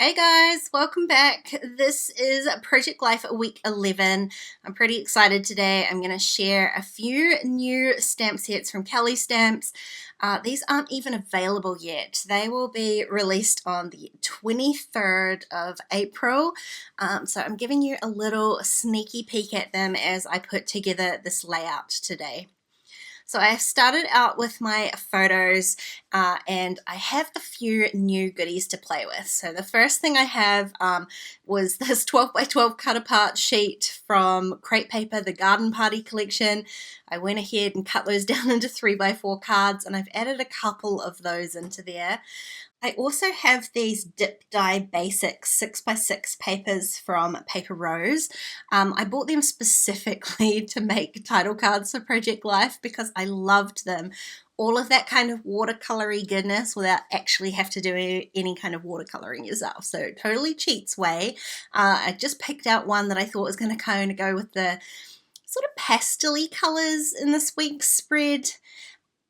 Hey guys, welcome back. This is Project Life week 11. I'm pretty excited today. I'm going to share a few new stamp sets from Kellie Stamps. These aren't even available yet. They will be released on the 23rd of April. So I'm giving you a little sneaky peek at them as I put together this layout today. So I started out with my photos and I have a few new goodies to play with. So the first thing I have was this 12 by 12 cut apart sheet from Crepe Paper, the Garden Party collection. I went ahead and cut those down into 3 by 4 cards, and I've added a couple of those into there. I also have these dip dye basic 6 by 6 papers from Paper Rose. I bought them specifically to make title cards for Project Life because I loved them. All of that kind of watercolory goodness without actually have to do any kind of watercoloring yourself. So totally cheats way. I just picked out one that I thought was going to kind of go with the sort of pastel-y colors in this week's spread.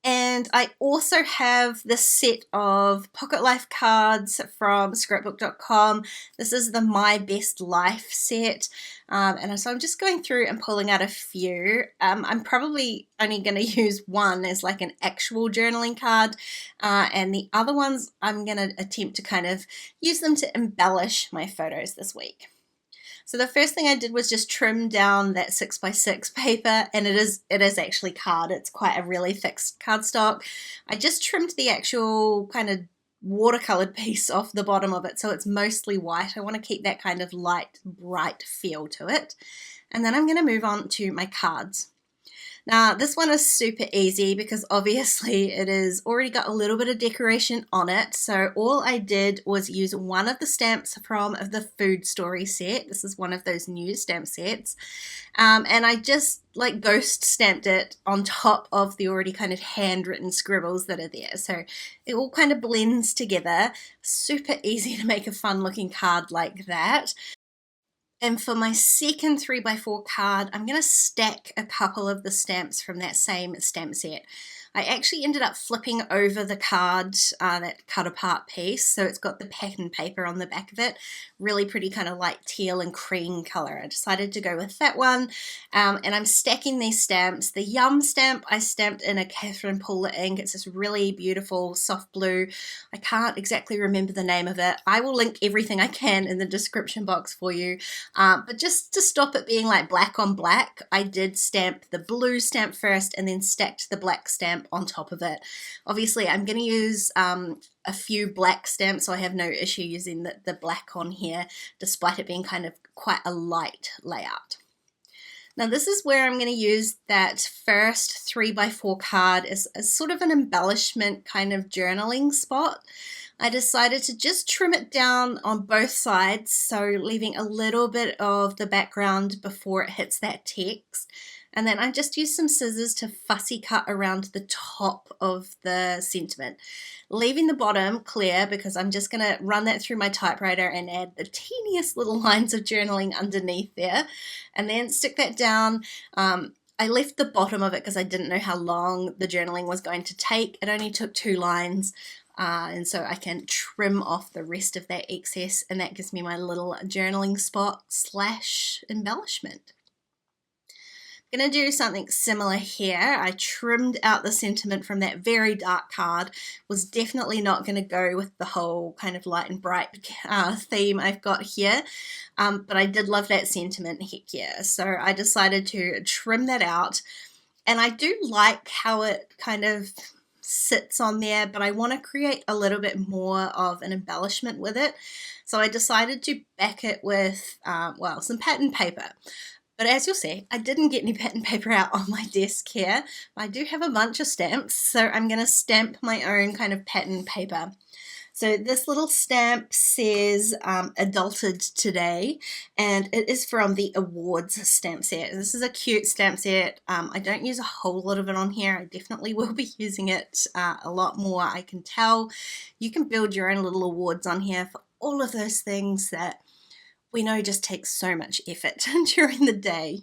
And I also have this set of Pocket Life cards from scrapbook.com. This is the My Best Life set. And so I'm just going through and pulling out a few. I'm probably only going to use one as like an actual journaling card. And the other ones I'm going to attempt to kind of use them to embellish my photos this week. So the first thing I did was just trim down that 6 by 6 paper, and it is actually card. It's quite a really thick cardstock. I just trimmed the actual kind of watercolored piece off the bottom of it, so it's mostly white. I want to keep that kind of light, bright feel to it. And then I'm going to move on to my cards. Now this one is super easy because obviously it has already got a little bit of decoration on it. So all I did was use one of the stamps from the Food Story set. This is one of those new stamp sets. And I just like ghost stamped it on top of the already kind of handwritten scribbles that are there. So it all kind of blends together. Super easy to make a fun looking card like that. And for my second 3 by 4 card, I'm going to stack a couple of the stamps from that same stamp set. I actually ended up flipping over the card, that cut apart piece, so it's got the pattern paper on the back of it. Really pretty kind of light teal and cream color. I decided to go with that one, and I'm stacking these stamps. The Yum stamp I stamped in a Catherine Pooler ink. It's this really beautiful soft blue. I can't exactly remember the name of it. I will link everything I can in the description box for you, but just to stop it being like black on black, I did stamp the blue stamp first and then stacked the black stamp on top of it. Obviously I'm going to use a few black stamps, so I have no issue using the black on here despite it being kind of quite a light layout. Now this is where I'm going to use that first 3 by 4 card as sort of an embellishment kind of journaling spot. I decided to just trim it down on both sides, so leaving a little bit of the background before it hits that text. And then I just used some scissors to fussy cut around the top of the sentiment, leaving the bottom clear because I'm just going to run that through my typewriter and add the teeniest little lines of journaling underneath there, and then stick that down. I left the bottom of it because I didn't know how long the journaling was going to take. It only took 2 lines. And so I can trim off the rest of that excess, and that gives me my little journaling spot / embellishment. I'm going to do something similar here. I trimmed out the sentiment from that very dark card. Was definitely not going to go with the whole kind of light and bright theme I've got here, but I did love that sentiment, heck yeah. So I decided to trim that out, and I do like how it kind of sits on there, but I want to create a little bit more of an embellishment with it. So I decided to back it with, some pattern paper. But as you'll see, I didn't get any pattern paper out on my desk here. I do have a bunch of stamps, so I'm going to stamp my own kind of pattern paper. So this little stamp says adulted today, and it is from the awards stamp set. This is a cute stamp set. I don't use a whole lot of it on here. I definitely will be using it a lot more. I can tell you can build your own little awards on here for all of those things that we know just takes so much effort during the day.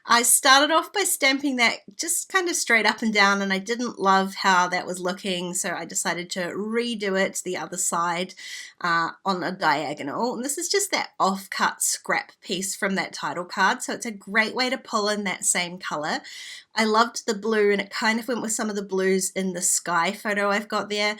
I started off by stamping that just kind of straight up and down, and I didn't love how that was looking, so I decided to redo it to the other side on a diagonal. And this is just that off-cut scrap piece from that title card, so it's a great way to pull in that same color. I loved the blue, and it kind of went with some of the blues in the sky photo I've got there.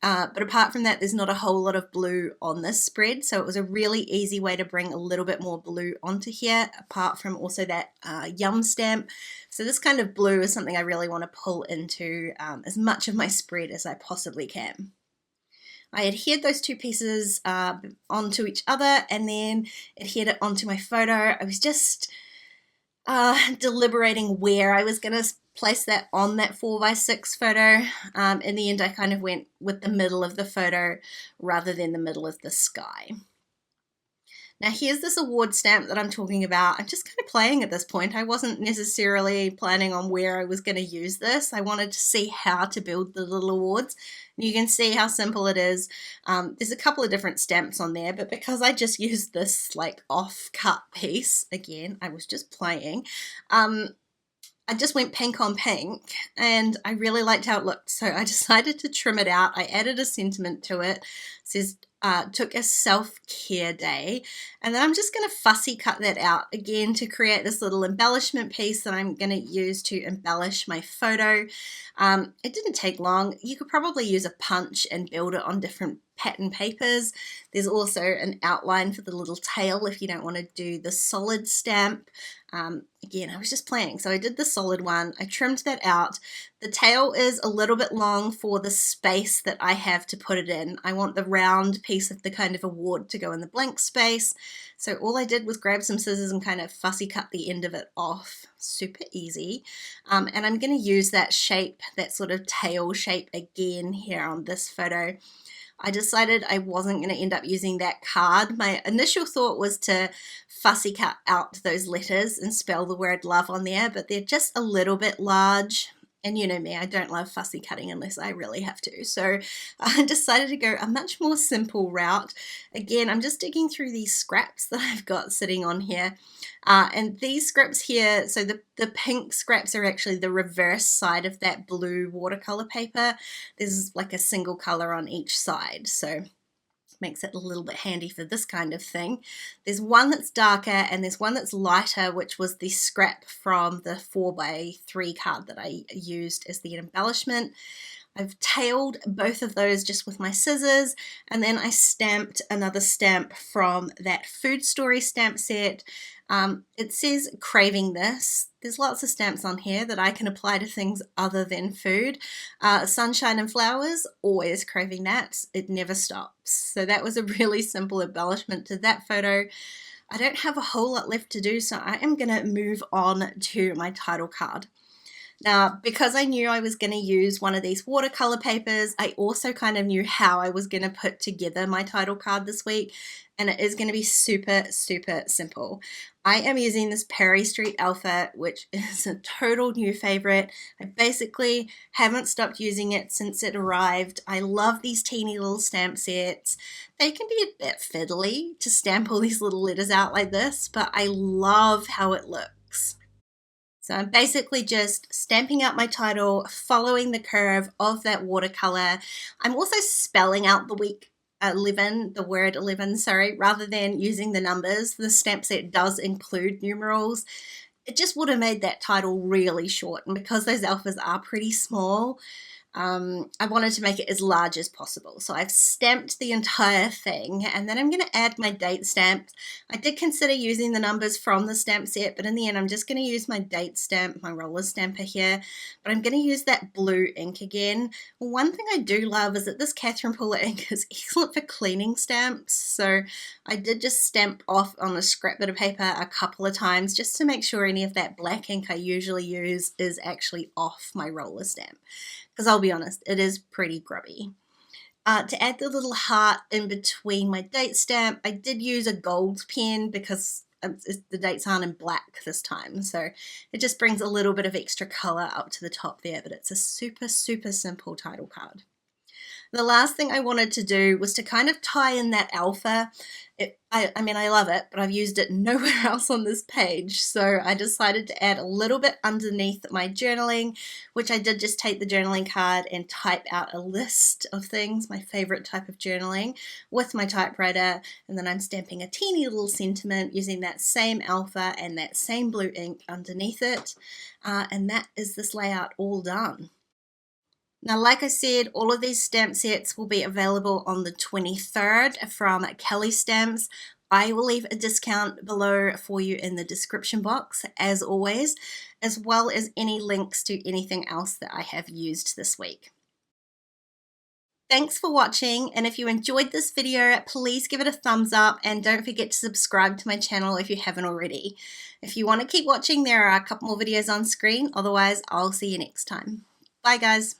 But apart from that, there's not a whole lot of blue on this spread, so it was a really easy way to bring a little bit more blue onto here, apart from also that yum stamp. So this kind of blue is something I really want to pull into as much of my spread as I possibly can. I adhered those two pieces onto each other and then adhered it onto my photo. I was just deliberating where I was going to place that on that 4x6 photo. In the end, I kind of went with the middle of the photo rather than the middle of the sky. Now here's this award stamp that I'm talking about. I'm just kind of playing at this point. I wasn't necessarily planning on where I was going to use this. I wanted to see how to build the little awards. You can see how simple it is. There's a couple of different stamps on there, but because I just used this like off-cut piece, again, I was just playing, I just went pink on pink and I really liked how it looked, so I decided to trim it out. I added a sentiment to it. It says, took a self-care day, and then I'm just going to fussy cut that out again to create this little embellishment piece that I'm going to use to embellish my photo. It didn't take long. You could probably use a punch and build it on different pattern papers. There's also an outline for the little tail if you don't want to do the solid stamp. Again, I was just playing, so I did the solid one. I trimmed that out. The tail is a little bit long for the space that I have to put it in. I want the round piece of the kind of award to go in the blank space. So all I did was grab some scissors and kind of fussy cut the end of it off. Super easy. And I'm going to use that shape, that sort of tail shape again here on this photo. I decided I wasn't going to end up using that card. My initial thought was to fussy cut out those letters and spell the word love on there, but they're just a little bit large. And you know me, I don't love fussy cutting unless I really have to. So I decided to go a much more simple route. Again, I'm just digging through these scraps that I've got sitting on here. And these scraps here, so the pink scraps are actually the reverse side of that blue watercolor paper. There's like a single color on each side. So makes it a little bit handy for this kind of thing. There's one that's darker and there's one that's lighter, which was the scrap from the 4x3 card that I used as the embellishment. I've tailed both of those just with my scissors, and then I stamped another stamp from that Food Story stamp set. It says craving this. There's lots of stamps on here that I can apply to things other than food. Sunshine and flowers, always craving that. It never stops. So that was a really simple embellishment to that photo. I don't have a whole lot left to do, so I am going to move on to my title card. Now, because I knew I was going to use one of these watercolor papers, I also kind of knew how I was going to put together my title card this week, and it is going to be super, super simple. I am using this PARRY Street ALPHA, which is a total new favorite. I basically haven't stopped using it since it arrived. I love these teeny little stamp sets. They can be a bit fiddly to stamp all these little letters out like this, but I love how it looks. So I'm basically just stamping out my title, following the curve of that watercolor. I'm also spelling out the week 11, the word 11, sorry, rather than using the numbers. The stamp set does include numerals. It just would have made that title really short, and because those alphas are pretty small, I wanted to make it as large as possible. So I've stamped the entire thing, and then I'm going to add my date stamp. I did consider using the numbers from the stamp set, but in the end I'm just going to use my date stamp, my roller stamper here, but I'm going to use that blue ink again. One thing I do love is that this Catherine Puller ink is excellent for cleaning stamps, so I did just stamp off on a scrap bit of paper a couple of times just to make sure any of that black ink I usually use is actually off my roller stamp. Because I'll be honest, it is pretty grubby. To add the little heart in between my date stamp, I did use a gold pen because the dates aren't in black this time. So it just brings a little bit of extra color up to the top there, but it's a super, super simple title card. The last thing I wanted to do was to kind of tie in that alpha. I mean, I love it, but I've used it nowhere else on this page. So I decided to add a little bit underneath my journaling, which I did just take the journaling card and type out a list of things, my favorite type of journaling, with my typewriter. And then I'm stamping a teeny little sentiment using that same alpha and that same blue ink underneath it. And that is this layout all done. Now, like I said, all of these stamp sets will be available on the 23rd from Kellie Stamps. I will leave a discount below for you in the description box, as always, as well as any links to anything else that I have used this week. Thanks for watching, and if you enjoyed this video, please give it a thumbs up and don't forget to subscribe to my channel if you haven't already. If you want to keep watching, there are a couple more videos on screen. Otherwise, I'll see you next time. Bye, guys.